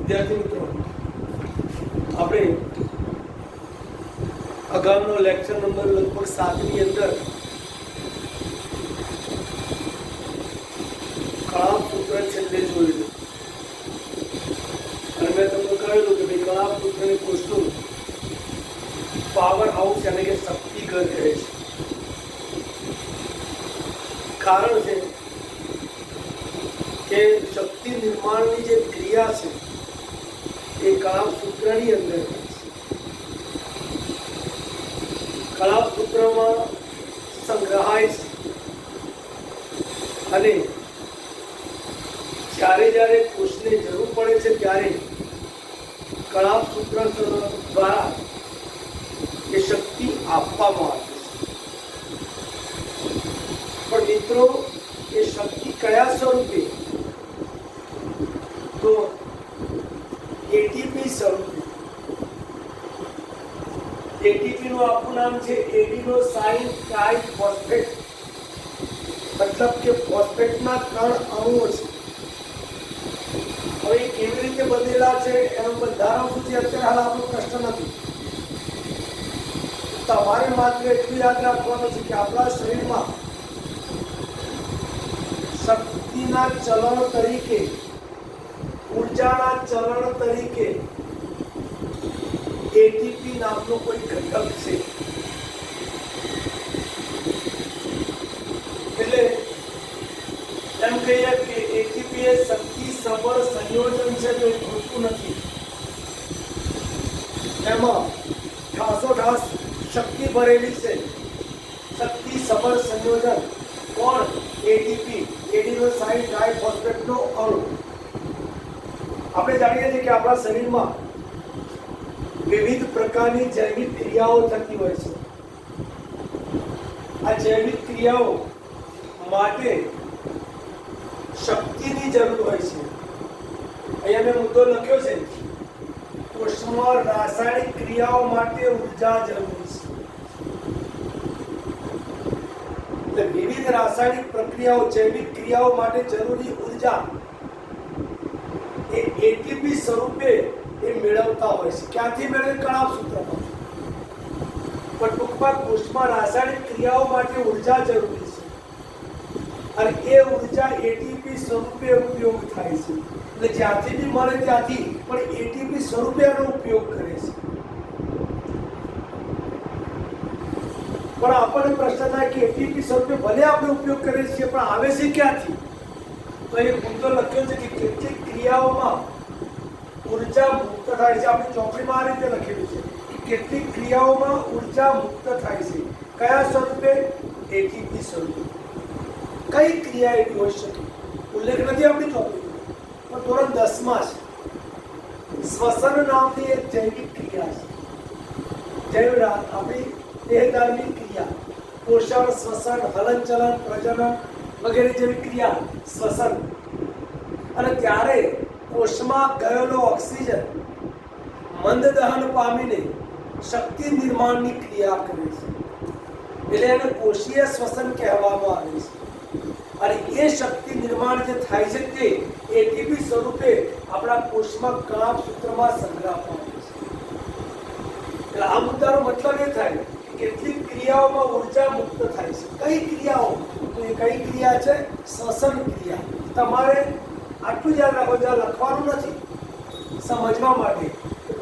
વિદ્યાર્થી મિત્રો, આપણે અગાઉનો લેક્ચર નંબર લગભગ 7 ની અંદર કળાપ સૂત્ર છેલ્લે જોયેલું અને મેં તમને કહેલું કે ભાઈ કળાપ સૂત્રને કોષનું પાવર હાઉસ એટલે કે શક્તિ ઘર કહે છે. કારણ છે કે શક્તિ નિર્માણની જે ક્રિયા છે એ કળાપ સૂત્રની અંદર છે. કળાપ સૂત્રમાં સંગ્રહાય છે અને જ્યારે કોષને જરૂર પડે છે ત્યારે કળાપ સૂત્ર દ્વારા એ શક્તિ આપવામાં આવે છે. પણ મિત્રો, એ શક્તિ કયા સ્વરૂપે? તો એટીપી સ્વરૂપે. એટીપી નું આખું નામ છે એડિનોસાઇન ટ્રાઇફોસ્ફેટ, મતલબ કે ફોસ્ફેટના 3 અણુઓ છે. હવે કેવી રીતે બનેલા છે એનું બંધારણ શું છે અત્યારે હાલ આપણો પ્રશ્ન નથી. તમારે માત્ર એટલું યાદ રાખવાનું છે કે આપણા શરીરમાં શક્તિના ચલણ તરીકે, ઉર્જાના ચલણ તરીકે એટીપી નામનો કોઈ ઘટક છે. એટલે એમ કહીએ કે એટીપી એ શક્તિ સબળ સંયોજન છે, તો એ ખોટું નથી. એમાં ઠાસોઠાસ શક્તિ ભરેલી છે. શક્તિ સબળ સંયોજન કોણ? એટીપી, એડિનોસાઇન ટ્રાઇફોસ્ફેટનો અણુ. આપણે જાણીએ છીએ કે આપણા શરીરમાં વિવિધ પ્રકારની જૈવિક ક્રિયાઓ થતી હોય છે. આ જૈવિક ક્રિયાઓ માટે શક્તિની જરૂર હોય છે. અહીંયા મેં મુદ્દો લખ્યો છે, કોષમાં રાસાયણિક ક્રિયાઓ માટે ઉર્જા જરૂરી છે. એટલે વિવિધ રાસાયણિક પ્રક્રિયાઓ, જૈવિક ક્રિયાઓ માટે જરૂરી ઉર્જા એ એટીપી સ્વરૂપે એ મેળવતા હોય છે. ક્યાંથી મેળવે? કળાપ સૂત્રમાં. પણ ટૂંકમાં કોષમાં રાસાયણિક ક્રિયાઓ માટે ઉર્જા જરૂરી છે અને એ ઉર્જા એટીપી સ્વરૂપે ઉપયોગ થાય છે. એટલે જ્યાંથી બી મળે ત્યાંથી પણ એટીપી સ્વરૂપે એનો ઉપયોગ કરે છે. પણ આપણને પ્રશ્ન થાય કે એટીપી સ્વરૂપે ભલે આપણે ઉપયોગ કરીએ છીએ, પણ આવે છે ક્યાંથી? તો એ મુદ્દો લખ્યો છે કે કેટલીક ક્રિયાઓમાં ઉર્જા મુક્ત થાય છે. આપણી ચોપડીમાં આ રીતે લખેલું છે કે કેટલીક ક્રિયાઓમાં ઉર્જા મુક્ત થાય છે. કયા સ્વરૂપે? એટીપી સ્વરૂપે. કઈ ક્રિયા એવી હોઈ શકે? ઉલ્લેખ નથી આપણી ચોપડીમાં, પણ ધોરણ 10 માં છે. શ્વસન નામની એક જૈવિક ક્રિયા છે. આપણી દેહધાર્મિક ક્રિયા, પોષણ, શ્વસન, હલનચલન, પ્રજનન વગેરે જેવી ક્રિયા શ્વસન. અને ત્યારે કોષમાં ગયેલો ઓક્સિજન મંદ દહન પામીને શક્તિ નિર્માણની ક્રિયા કરે છે. એટલે એને કોષીય શ્વસન કહેવામાં આવે છે. અને એ શક્તિ નિર્માણ જે થાય છે તે એટીપી સ્વરૂપે આપણા કોષમાં કળાપ સૂત્રમાં સંગ્રહવામાં આવે છે. એટલે આ મુદ્દાનો મતલબ એ થાય કે કેટલીક ક્રિયાઓમાં ઉર્જા મુક્ત થાય છે. કઈ ક્રિયાઓ? તો એ કઈ ક્રિયા છે? શ્વસન ક્રિયા. તમારે આટલું યાદ રાખો, જ્યાં લખવાનું નથી, સમજવા માટે.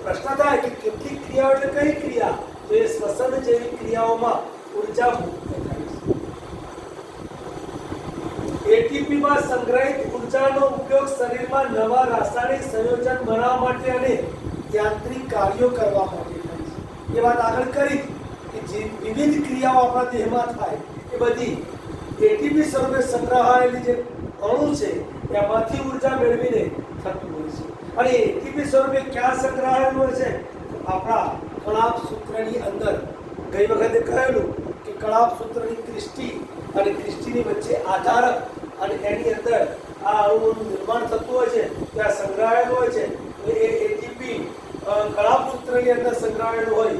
પ્રશ્ન થાય કે કેટલીક ક્રિયાઓ એટલે કઈ ક્રિયા? તો એ શ્વસન જેવી ક્રિયાઓમાં ઉર્જા મુક્ત થાય છે. એટીપી માં સંગ્રહિત ઉર્જાનો ઉપયોગ શરીરમાં નવા રાસાયણિક સંયોજન બનાવવા માટે અને યાંત્રિક કાર્યો કરવા માટે થાય છે. એ વાત આગળ કરી કે જે વિવિધ ક્રિયાઓ આપણા દેહમાં થાય એ બધી એટીપી સ્વરૂપે સંગ્રહાયેલી જે અણુ છે એમાંથી ઉર્જા મેળવીને થતું હોય છે. અને એટીપી સ્વરૂપે ક્યાં સંગ્રહાયેલું હોય છે? આપણા કળાપ સૂત્રની અંદર. ગઈ વખતે કહેલું કે કળાપ સૂત્રની ક્રિસ્ટી અને ક્રિસ્ટીની વચ્ચે આધારક અને એની અંદર આ અણુઓનું નિર્માણ થતું હોય છે, ત્યાં સંગ્રહાયેલું હોય છે. એ એટીપી કળાપ સૂત્રની અંદર સંગ્રહાયેલું હોય.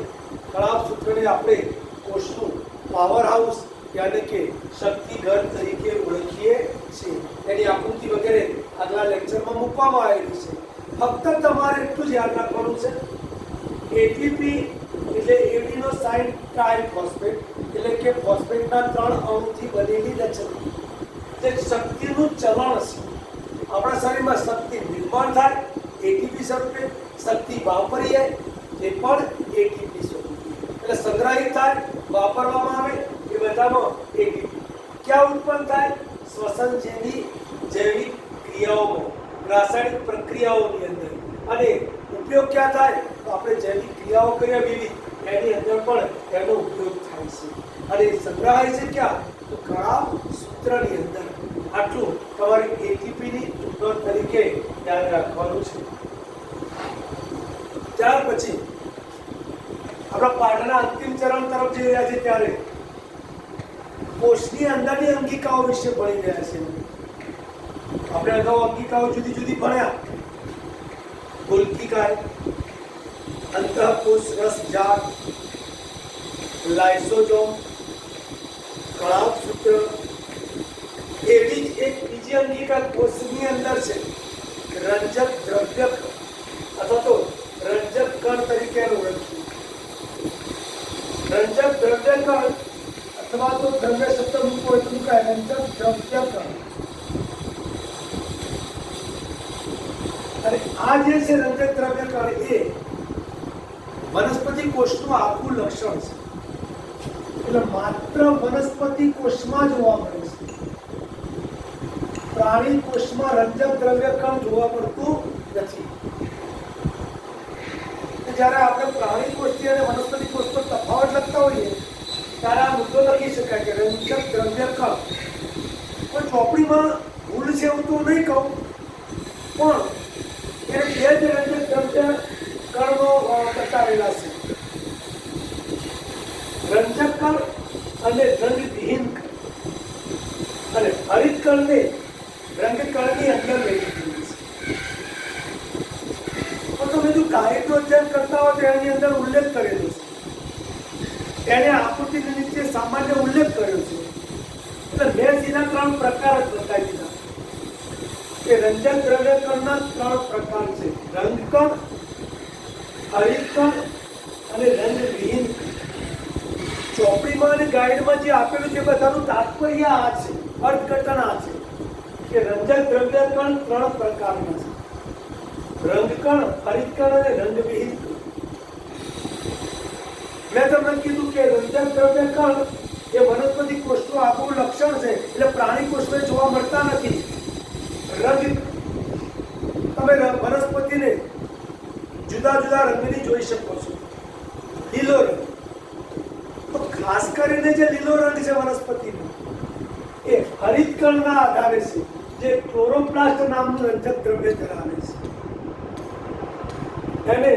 કળાપ સૂત્રને આપણે કોષનું પાવર હાઉસ यानी कि शक्ति घर तरीके ओळखीए छे। एनी आकृति वगैरह આગલા લેક્ચરમાં મૂકવામાં આવેલી છે। ફક્ત તમારે એટલું જ યાદ રાખવાનું છે, એટીપી એટલે એડિનોસાઇન ટ્રાઇફોસ્ફેટ, એટલે કે ફોસ્ફેટના 3 અણુથી બનેલી રચના, જે શક્તિનું ચલણ છે. આપણા શરીરમાં શક્તિ નિર્માણ થાય એટીપી સ્વરૂપે, શક્તિ વાપરી જાય એ પણ એટીપી સ્વરૂપે, એટલે સંગ્રહિત થાય, વાપરવામાં આવે એ બધામાં એટીપી. ક્યાં ઉત્પન્ન થાય? શ્વસન જેવી જૈવિક ક્રિયાઓમાં, રાસાયણિક પ્રક્રિયાઓની અંદર. અને ઉપયોગ ક્યાં થાય? તો આપણે જૈવિક ક્રિયાઓ કરીએ વિવિધ, એની અંદર પણ એનો ઉપયોગ થાય છે. અને સંગ્રહાય છે ક્યાં? તો કણાવ સૂત્રની અંદર. આટલું તમારે એટીપીની નોંધ તરીકે યાદ રાખવાનું છે. ત્યાર પછી આપણા પાઠના અંતિમ ચરણ તરફ જઈ રહ્યા છે ત્યારે કોષની અંદરની અંગિકાઓ વિશે ભણી રહ્યા છે. આપણે અગાઉ અંગિકાઓ જુદી જુદી ભણ્યા. ગોલ્ગીકાય, અંતઃકોષ રસજાળ, લાઇસોસોમ, કણાવ સૂત્ર. એવી જ એક બીજી અંગિકા કોષની અંદર છે, રંજક દ્રવ્ય અથવા તો રંજક કણ તરીકે ઓળખીએ. રંજક દ્રવ્ય કણ અથવા તો દ્રવ્ય શબ્દ મૂકો એટલું કહે, રંજક દ્રવ્ય કણ. અને આ જે છે રંજક દ્રવ્ય કણ, એ વનસ્પતિ કોષનું આખું લક્ષણ છે. એટલે માત્ર વનસ્પતિ કોષમાં જોવા મળે છે. પ્રાણી કોષમાં રંજક દ્રવ્ય કણ જોવા મળતું નથી. જ્યારે આપણે પ્રાણી કોષથી અને વનસ્પતિ કોષનો તફાવત લખતા હોઈએ ત્યારે આ મુદ્દો લખી શકાય કે રંજક દ્રવ્ય કણ. પણ ચોપડીમાં ભૂલ છે એવું તો નહીં કહું, પણ એને બે જ રંજક દ્રવ્ય કણનો બતાવેલા છે, રંજક કણ અને રંગવિહીન કણ. અને હરિત કણને રંગકણની અંદર લઈ દીધી છે. પણ તમે જો ગાયકનું અધ્યયન કરતા હો તો એની અંદર ઉલ્લેખ કરેલો છે, એને આકૃતિની નીચે સામાન્ય ઉલ્લેખ કર્યો છે. એટલે મેં સીધા 3 પ્રકાર જ બતાવી દીધા કે રંજક દ્રવ્ય કણના 3 પ્રકાર છે, રંગકણ, હરિતકણ અને રંગવિહીન કણ. ચોપડીમાં અને ગાઈડમાં જે આપેલું છે બધાનું તાત્પર્ય આ છે, અર્થઘટન આ છે કે રંજક દ્રવ્ય કણ 3 પ્રકારના છે, રંગકણ, હરિતકણ અને રંગવિહીન કણ. મેં તમને કીધું કે રંજક દ્રવ્ય કણ એ વનસ્પતિ કોષનું આખું લક્ષણ છે, એટલે પ્રાણી કોષમાં જોવા મળતા નથી. રંગ, તમે વનસ્પતિને જુદા જુદા રંગની જોઈ શકો છો. લીલો રંગ, તો ખાસ કરીને જે લીલો રંગ છે વનસ્પતિનો એ હરિતકણના આધારે છે, જે ક્લોરોપ્લાસ્ટ નામનું રંજક દ્રવ્ય ધરાવે છે. એને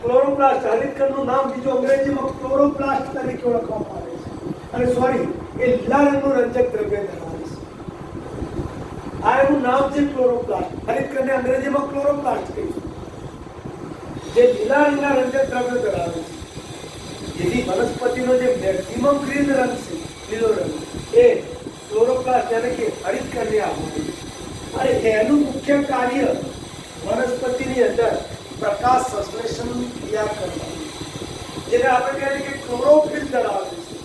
ક્લોરોપ્લાસ્ટ, હરિતકણનું નામ બીજું અંગ્રેજીમાં ક્લોરોપ્લાસ્ટ તરીકે ઓળખવામાં આવે છે. અને સોરી, એ લીલા રંગનું રંજક દ્રવ્ય ધરાવે છે. આ એનું નામ છે ક્લોરોપ્લાસ્ટ. હરિતકણને અંગ્રેજીમાં ક્લોરોપ્લાસ્ટ કહીશું, જે લીલા રંગના રંજક દ્રવ્ય ધરાવે છે. જેથી વનસ્પતિનો જે મેક્સિમમ ગ્રીન રંગ છે, લીલો રંગ, એ ક્લોરોપ્લાસ્ટ એટલે કે હરિતકણને આપવામાં આવે છે. અને એનું મુખ્ય કાર્ય વનસ્પતિની અંદર પ્રકાશ સંશ્લેષણની ક્રિયા કરવાની, જેને આપણે કહીએ કે ક્લોરોફિલ ધરાવે છે.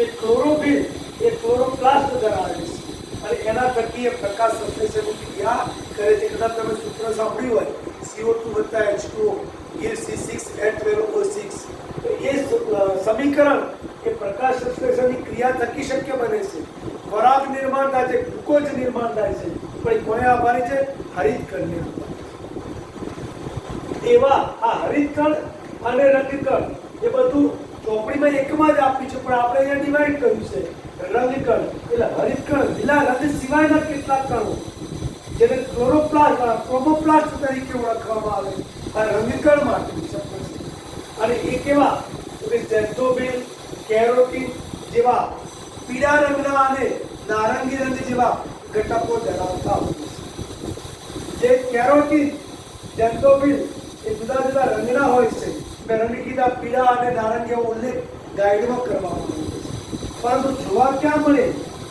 એ ક્લોરોફિલ એ ક્લોરોપ્લાસ્ટ ધરાવે છે અને એના થકી એ પ્રકાશ સંશ્લેષણની ક્રિયા કરે છે. કદાચ તમે સૂત્ર સાંભળ્યું હોય, CO2 + H2O gives C6H12O6. એ સમીકરણ એ પ્રકાશ સંશ્લેષણની ક્રિયા થકી શક્ય બને છે. ખોરાક નિર્માણ થાય છે, ગ્લુકોઝ નિર્માણ થાય છે, પણ એ કોને આભારી છે? હરિતકણને આભારી છે. એવા આ હરિતકણ અને રંગકણ એ બધું ચોપડીમાં એકમાં જ આપ્યું છે, પણ આપણે અહીંયા ડિવાઈડ કર્યું છે. રંગકણ એટલે હરિતકણ, લીલા રંગ સિવાયના કેટલાક કણો જેને ક્લોરોપ્લાસ્ટ, ક્રોમોપ્લાસ્ટ તરીકે ઓળખવામાં આવે, આ રંગકણ માટે છે. અને એ કેવા? ઝેન્થોબિલ, કેરોટીન જેવા પીળા રંગના અને નારંગી રંગ જેવા ઘટકો ધરાવતા હોય છે. જે કેરોટીન, ઝેન્થોબિલ એ જુદા જુદા રંગના હોય છે. મેં રંગ કીધા, પીળા અને નારંગીનો ઉલ્લેખ ગાઈડમાં કરવામાં આવ્યો છે. પરંતુ જોવા ક્યાં મળે?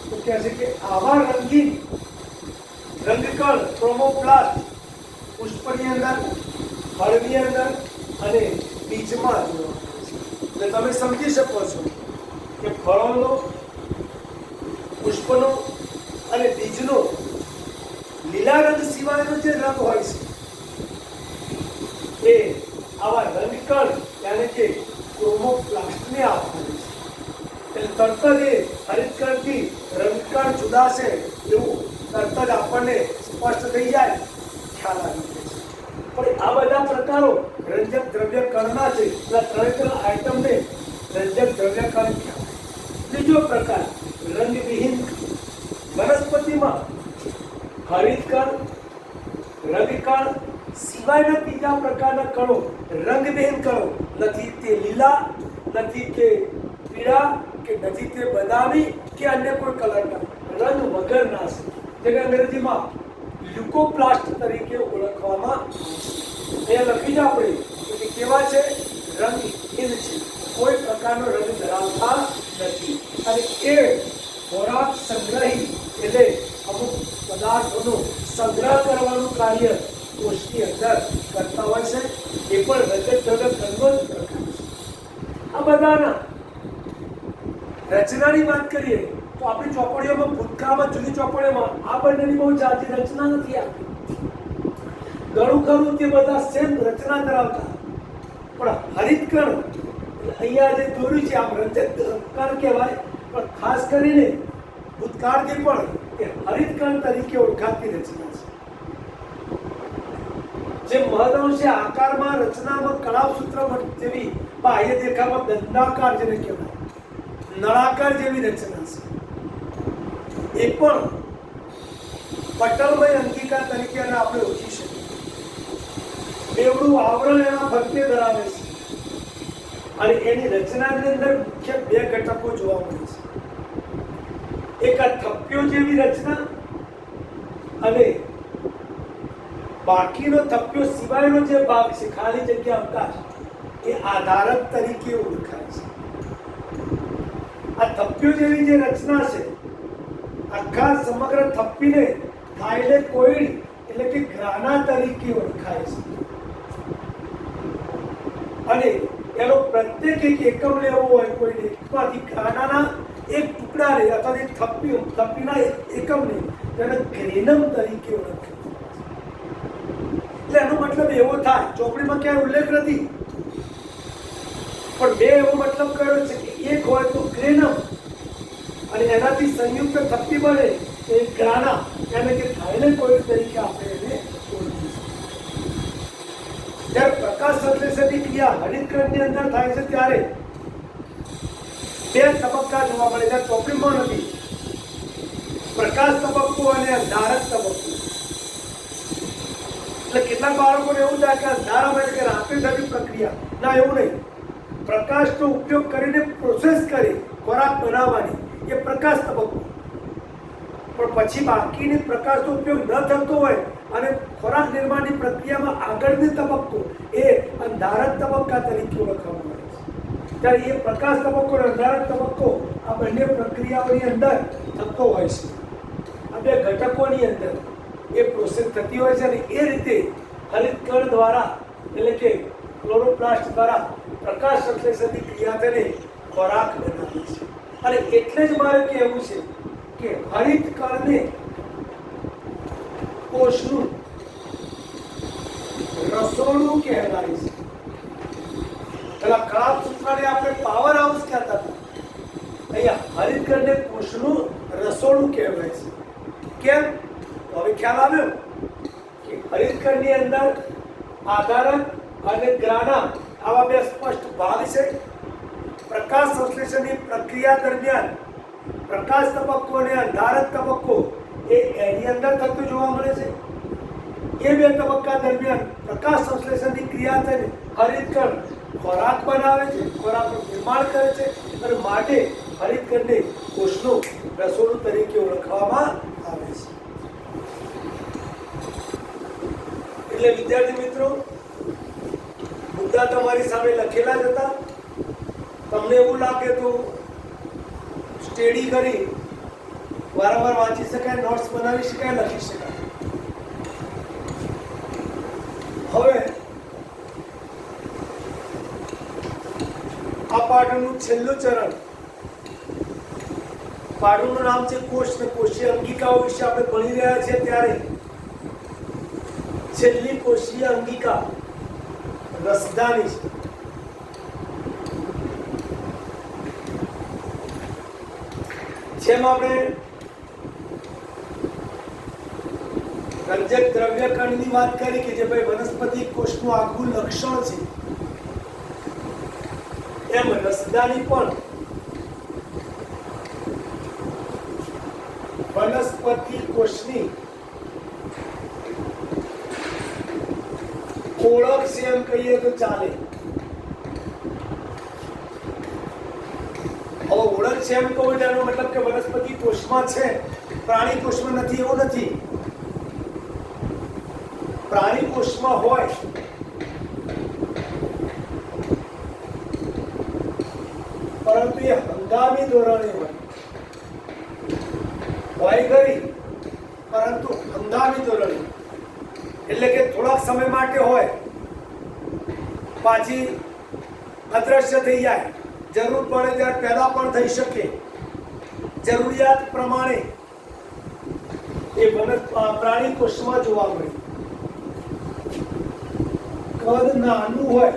તો કહે છે કે આવા રંગીન રંગકણ, ક્રોમોપ્લાસ્ટ પુષ્પની અંદર, ફળની અંદર અને બીજમાં જોવા મળે છે. એટલે તમે સમજી શકો છો કે ફળોનો, પુષ્પનો અને બીજનો લીલા રંગ સિવાયનો જે રંગ હોય છે એ આવા રંગકણ yani કે ક્રોમોપ્લાસ્ટને આપવાનું છે. એટલે તરત જ એ હરિતકણથી રંગકણ જુદા છે એવું તરત જ આપણને સ્પષ્ટ થઈ જાય, ખ્યાલ આવી જાય છે. પણ આ બધા પ્રકારો રંજક દ્રવ્ય કણના છે. એટલે ત્રણે આઈટમને રંજક દ્રવ્ય કણ કહેવાય. બીજો પ્રકાર રંગવિહીન વનસ્પતિમાં હરિતકણ, રંગકણ સિવાયના ત્રીજા પ્રકારના કણો રંગવિહીન કણો નથી. તે લીલા નથી, કે પીળા, કે નથી તે બદામી કે અન્ય કોઈ કલરના, રંગ વગરના છે. જેને અંગ્રેજીમાં લ્યુકોપ્લાસ્ટ તરીકે ઓળખવામાં આવે છે. અહીંયા લખી જ આપણે કે કેવા છે, રંગહીન છે, કોઈ પ્રકારનો રંગ ધરાવતા નથી. અને એ ખોરાક સંગ્રહી એટલે અમુક પદાર્થોનો સંગ્રહ કરવાનું કાર્ય કોષની અંદર કરતા હોય છે. એ પણ રજત દ્રવ્ય કણનો જ પ્રકાર છે. આ બધાના રચનાની વાત કરીએ તો આપણી ચોપડીઓમાં, ભૂતકાળમાં જૂની ચોપડીઓમાં આ બંનેની બહુ જાજી રચના નથી આપી. ઘણું ખરું તે બધા સેમ રચના ધરાવતા, પણ હરિતકણ અહીંયા જે દોર્યું છે આમ રંજક કણ કહેવાય, પણ ખાસ કરીને ભૂતકાળથી પણ એ હરિતકણ તરીકે ઓળખાતી રચના છે. જે મહદઅંશે આકારમાં, રચનામાં કળાસૂત્ર જેવી બાહ્ય દેખાવમાં દંડાકાર જેને કહેવાય, નળાકાર જેવી રચના છે. એ પણ પટલમય અંગિકા તરીકે આપણે ઓળખી શકીએ. બેવડું આવરણ એના ફરતે ધરાવે છે અને એની રચનાની અંદર મુખ્ય બે ઘટકો જોવા મળે છે. એક આ થપ્પીઓ જેવી રચના અને બાકીનો થપ્પીઓ સિવાયનો જે ભાગ છે, ખાલી જગ્યા અવકાશ, એ આધારક તરીકે ઓળખાય છે. આ થપ્પીઓ જેવી જે રચના છે, આખા સમગ્ર થપ્પીને થાઇલેકોઇડ એટલે કે ગ્રાના તરીકે ઓળખાય છે. અને એનો પ્રત્યેક એક એકમ લેવો હોય કોઈ એકમાંથી ગ્રાનાના એક ટુકડાને અથવા થપ્પીના એકમને તેને ગ્રેનમ તરીકે ઓળખાય. એટલે એનો મતલબ એવો થાય, ચોપડીમાં ક્યાંય ઉલ્લેખ નથી, પણ મેં એવો મતલબ કર્યો છે કે એક હોય તો ગ્રેનમ અને એનાથી સંયુક્ત થપ્પી બને તો એ ગ્રાના એટલે કે થાઇલેકોઇડ તરીકે આપણે એને ઓળખીશું. જ્યારે પ્રકાશ સંશ્લેષણની ક્રિયા હરિતકણની અંદર થાય છે ત્યારે બે તબક્કા જોવા મળે છે. ચોપડીમાં નથી, પ્રકાશ તબક્કો અને અંધારક તબક્કો. એટલે કેટલાક બાળકોને એવું થાય કે અંધારામાં એટલે કે રાત્રે થતી પ્રક્રિયા, ના એવું નહીં. પ્રકાશનો ઉપયોગ કરીને પ્રોસેસ કરી ખોરાક બનાવવાની એ પ્રકાશ તબક્કો. પણ પછી બાકીની પ્રકાશનો ઉપયોગ ન થતો હોય અને ખોરાક નિર્માણની પ્રક્રિયામાં આગળની તબક્કો એ અંધારક તબક્કા તરીકે ઓળખવામાં આવે છે. ત્યારે એ પ્રકાશ તબક્કો અને અંધારક તબક્કો આ બંને પ્રક્રિયાઓની અંદર થતો હોય છે. આ બે ઘટકોની અંદર એ પ્રોસેસ થતી હોય છે અને એ રીતે હરિતકણ દ્વારા એટલે કે ક્લોરોપ્લાસ્ટ દ્વારા પ્રકાશ સંશ્લેષણની ક્રિયા તેને ખોરાક બનાવે છે. અને એટલે જ મારે કહેવું છે કે હરિતકણને કોષનું રસોડું કહેવાય છે. પેલા કળાસૂત્રને આપણે પાવર હાઉસ કહેતા હતા, અહીંયા હરિતકણને કોષનું રસોડું કહેવાય છે. કેમ? હવે ખ્યાલ આવ્યો કે હરિતકણની અંદર આધારક અને ગ્રાના આવા બે સ્પષ્ટ ભાગ છે. પ્રકાશ સંશ્લેષણની પ્રક્રિયા દરમિયાન પ્રકાશ તબક્કો અને અંધારક તબક્કો એ એની અંદર થતું જોવા મળે છે. એ બે તબક્કા દરમિયાન પ્રકાશ સંશ્લેષણની ક્રિયા થઈને હરિતકણ ખોરાક બનાવે છે, ખોરાકનું નિર્માણ કરે છે અને માટે હરિતકણને કોષનું રસોડું તરીકે ઓળખવામાં આવે છે. એટલે વિદ્યાર્થી મિત્રો, મુદ્દા તમારી સામે લખેલા જ હતા. તમને એવું લાગે તો સ્ટડી કરી વારંવાર વાંચી શકાય, નોટ્સ બનાવી શકાય, લખી શકાય. હવે આ પાઠનું છેલ્લું ચરણ, પાઠનું નામ છે કોષ ને કોષીય અંગિકાઓ વિશે આપણે ભણી રહ્યા છીએ ત્યારે છેલ્લી કોષીય અંગિકા રસધાની છે. જેમ આપણે રંજક દ્રવ્ય કણની વાત કરી કે જે ભાઈ વનસ્પતિ કોષનું આગવું લક્ષણ છે, એમ રસધાની પણ વનસ્પતિ કોષની ઓળખ છે એમ કહીએ તો ચાલે. હવે ઓળખ છે એમ કહું એટલે એનો મતલબ કે વનસ્પતિ કોષમાં છે, પ્રાણી કોષમાં નથી એવું નથી. પ્રાણી કોષમાં હોય પરંતુ એ હંગામી ધોરણે હોય ખરી, પરંતુ હંગામી ધોરણે એટલે કે થોડાક સમય માટે હોય પાછી અદ્રશ્ય થઈ જાય, જરૂર પડે ત્યારે પેદા પણ થઈ શકે. જરૂરિયાત પ્રમાણે એ પ્રાણી કોષમાં જોવા મળે. કદ નાનું હોય,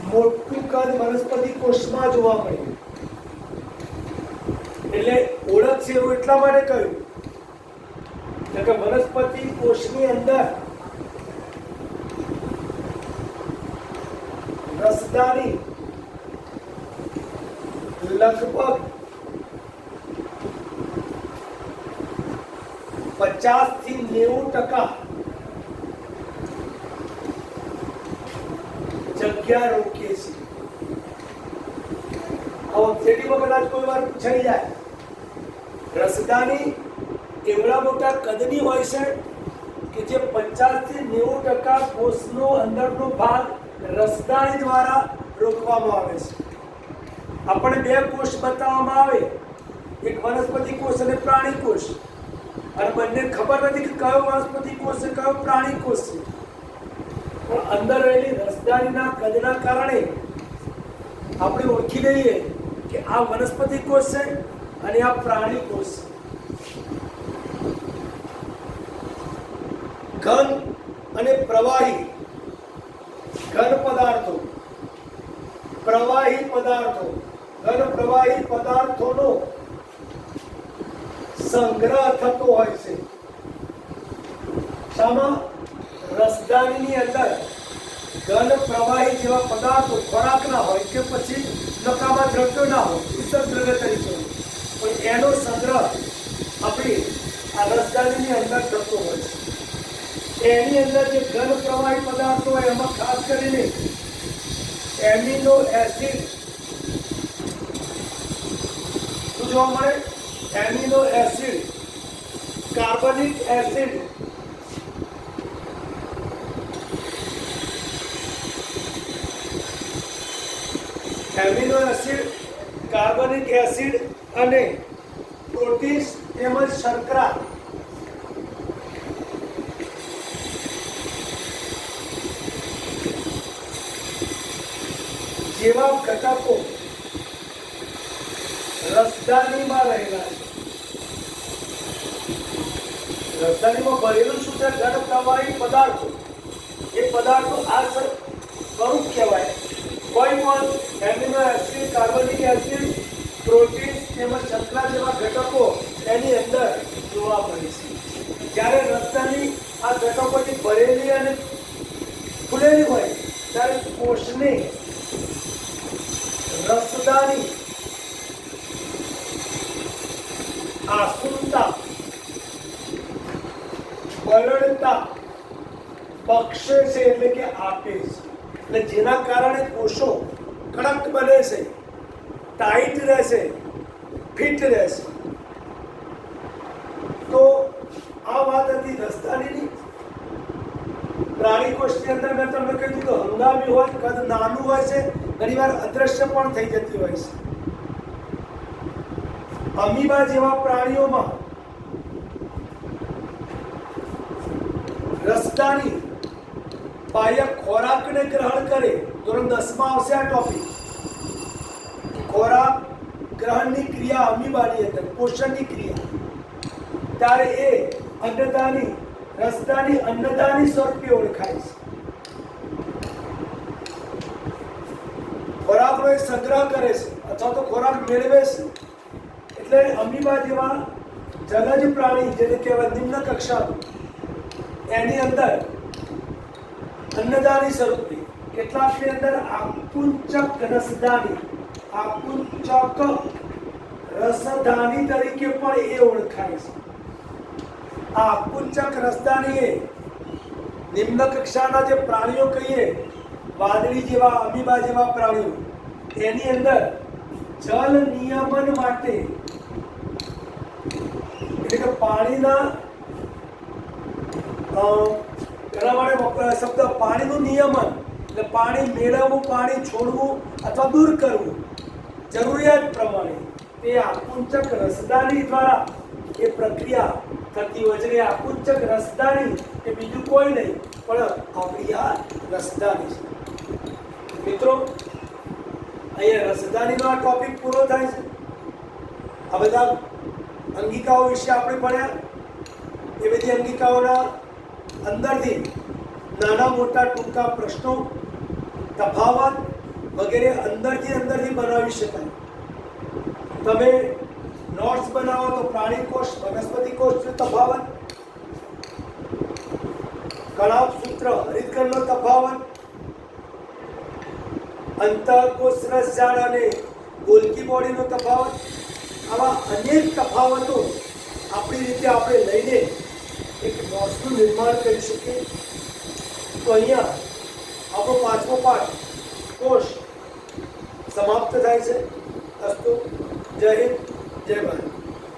મોટું કદ વનસ્પતિ કોષમાં જોવા મળે. એટલે ઓળખ છે એવું એટલા માટે કહ્યું કે વનસ્પતિ કોષની અંદર રસધાની લગભગ 50 થી 90% જગ્યા રોકે છે. ઓબ્જેક્ટિવમાં કદાચ કોઈ વાર પૂછાઈ જાય, રસધાની એવડા મોટા કદની હોય છે કે જે 50 થી 90% કોષનો અંદરનો ભાગ રસધાની દ્વારા રોકવામાં આવે છે. આપણે બે કોષ બતાવવામાં આવે, એક વનસ્પતિ કોષ અને પ્રાણી કોષ, અને બંને ખબર નથી કે કયો વનસ્પતિ કોષ છે કયો પ્રાણી કોષ છે. પણ અંદર રહેલી રસધાનીના કદના કારણે આપણે ઓળખી લઈએ કે આ વનસ્પતિ કોષ છે અને આ પ્રાણી કોષ છે. ઘન અને પ્રવાહી, ઘન પદાર્થો, પ્રવાહી પદાર્થો, ઘન પ્રવાહી પદાર્થોનો સંગ્રહ થતો હોય છે. શામાં? રસધાનીની અંદર ઘન પ્રવાહી જેવા પદાર્થો ખોરાકના હોય કે પછી નકામા દ્રવ્યો ના હોય, વિસર્ગ દ્રવ્ય તરીકે, પણ એનો સંગ્રહ આપણી આ રસધાનીની અંદર થતો હોય છે. એની અંદર જે ઘન પ્રવાહી પદાર્થો હોય એમાં ખાસ કરીને એમિનો એસિડ શું જોવા મળે? એમિનો એસિડ, કાર્બનિક એસિડ, એમિનો એસિડ, કાર્બનિક એસિડ અને પ્રોટીન્સ તેમજ શર્કરા જેવા ઘટકો રસધાનીમાં રહેલા છે. રસધાનીમાં ભરેલું શું છે? ઘન પ્રવાહી પદાર્થો. એ પદાર્થો આ સ્વરૂપ કહેવાય. કોઈ પણ એમિનો એસિડ, કાર્બનિક એસિડ, પ્રોટીન તેમજ શર્કરા જેવા ઘટકો એની અંદર જોવા મળે છે. જ્યારે રસધાની આ ઘટકોથી ભરેલી અને ફૂલેલી હોય ત્યારે કોષને રસધાની આસુનતા, બળણતા બક્ષે છે એટલે કે આપે છે. એટલે જેના કારણે કોષો કડક બને છે, ટાઈટ રહેશે, ફિટ રહેશે. તો આ વાત હતી રસધાનીની. પ્રાણી કોષની અંદર મેં તમને કીધું કે હંગામી હોય, કદ નાનું હોય છે, ઘણીવાર અદ્રશ્ય પણ થઈ જતી હોય છે. અમીબા જેવા પ્રાણીઓમાં રસદાની બાહ્ય ખોરાકને ગ્રહણ કરે, ધોરણ 10 માં આવશે આ ટોપિક. ખોરાક ગ્રહણની ક્રિયા અમીબાની અંદર પોષણની ક્રિયા, ત્યારે એ અન્નદાની રસદાની અન્નદાની સ્વરૂપે ઓળખાય છે. ખોરાકનો એ સંગ્રહ કરે છે અથવા તો ખોરાક મેળવે છે, એટલે અમીબા જેવા જલજ પ્રાણી જેને કહેવાય નિમ્ન કક્ષાનું, એની અંદર અન્નદાની સ્વરૂપે, કેટલાકની અંદર આકુંચક રસદાની તરીકે પણ એ ઓળખાય છે. આ આકુંચક રસદાની એ નિમ્ન કક્ષાના જે પ્રાણીઓ કહીએ, વાદળી જેવા અમીબા જેવા પ્રાણીઓ, એની અંદર જલ નિયમન માટે, એટલે કે પાણીના એના માટે વપરાય શબ્દ પાણીનું નિયમન, એટલે પાણી મેળવવું, પાણી છોડવું અથવા દૂર કરવું જરૂરિયાત પ્રમાણે, તે આકુંચક રસદાની દ્વારા એ પ્રક્રિયા થતી હોય છે. એ આકુંચક રસદાની એ બીજું કોઈ નહીં પણ આપણી આ રસદાની છે. મિત્રો, અહીંયા રસદાનીનો આ ટોપિક પૂરો થાય છે. આ બધા અંગિકાઓ વિશે આપણે ભણ્યા. એ બધી અંગિકાઓના અંદરથી નાના મોટા ટૂંકા પ્રશ્નો, તફાવત વગેરે અંદરથી બનાવી શકાય. તમે નોટ્સ બનાવો તો પ્રાણી કોષ વનસ્પતિ કોષનો તફાવત, કણાભ સૂત્ર હરિતગણનો તફાવત, અંતઃકોષ રસજાળ અને ગોલ્કી બોડીનો તફાવત, આવા અનેક તફાવતો આપણી રીતે આપણે લઈને એક નોટ્સનું નિર્માણ કરી શકીએ. તો અહીંયા આપણો 5મો પાઠ કોષ સમાપ્ત થાય છે. અસ્તુ. જય હિન્દ, જય ભારત.